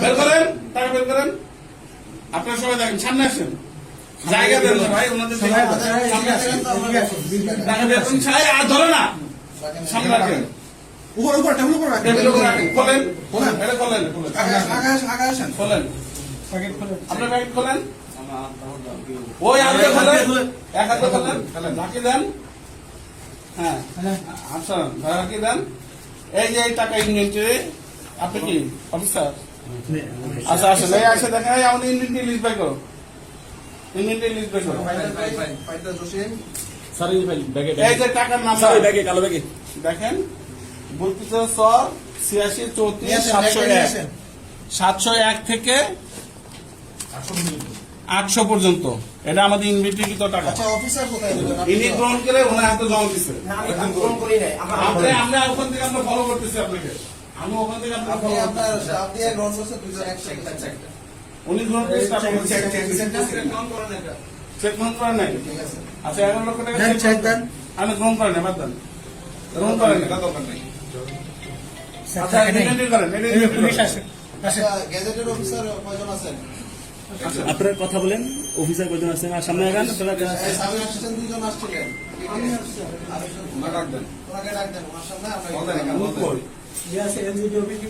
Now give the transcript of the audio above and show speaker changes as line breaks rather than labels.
বের করেন, টাকা বের করেন। আপনারা সবাই দেখেন, সামনে আসেন। জায়গা দেন না ভাই, ওনাদের সামনে আসেন। টাকা বের করুন, ছায় আর ধরে না। সামনে রাখেন। টেবিলের উপর রাখেন। খোলেন, এটা খোলেন। খোলেন। আপনার প্যাকেট খোলেন। ওই হাতে খোলেন, এক হাতে খোলেন, ঢাকি দেন। হ্যাঁ, আচ্ছা, ঢাকি দেন। এই যে এই টাকা ইনভেন্টরি, আপনি কি অফিসার? আচ্ছা আসেন, এই আসে দেখেন, এই আমাদের ইনভেন্টরি লিস্ট বাই করো। ইনভেন্টরি লিস্ট বাই করো। এই যে টাকার নাম্বার দেখেন, বলতেছ 86 34 701 701 থেকে 800 পর্যন্ত। এটা আমাদের ইনভেন্টরিকৃত টাকা। ইনি গ্রহণ করে ওনার হাতে জমা দিচ্ছে। আমরা ওখান থেকে আমরা ফলো করতেছি আপনাকে। আমি ওখান থেকে আপনাকে ফলো করতেছি। উনি গ্রহণ করে চেক গ্রহণ করেন নাই। আচ্ছা 11 লক্ষ টাকা চেক দেন। আমি গ্রহণ করেন না, বাদ দেন। গ্রহণ করেন না, দরকার নেই। আচ্ছা ইনভেন্টরি করেন। পুলিশ আসে।
গেজেটেড অফিসার কয়জন আছেন?
আপনার কথা বলেন, অফিসার কয়জন আছেন? আর সামনে আগান।
সামনে আসছেন, দুইজন আসছিলেন। আমি আসছি।
ওনাকে ডাক দেন।
ওনাকে ডাক দেন, ওনার সামনে আমরা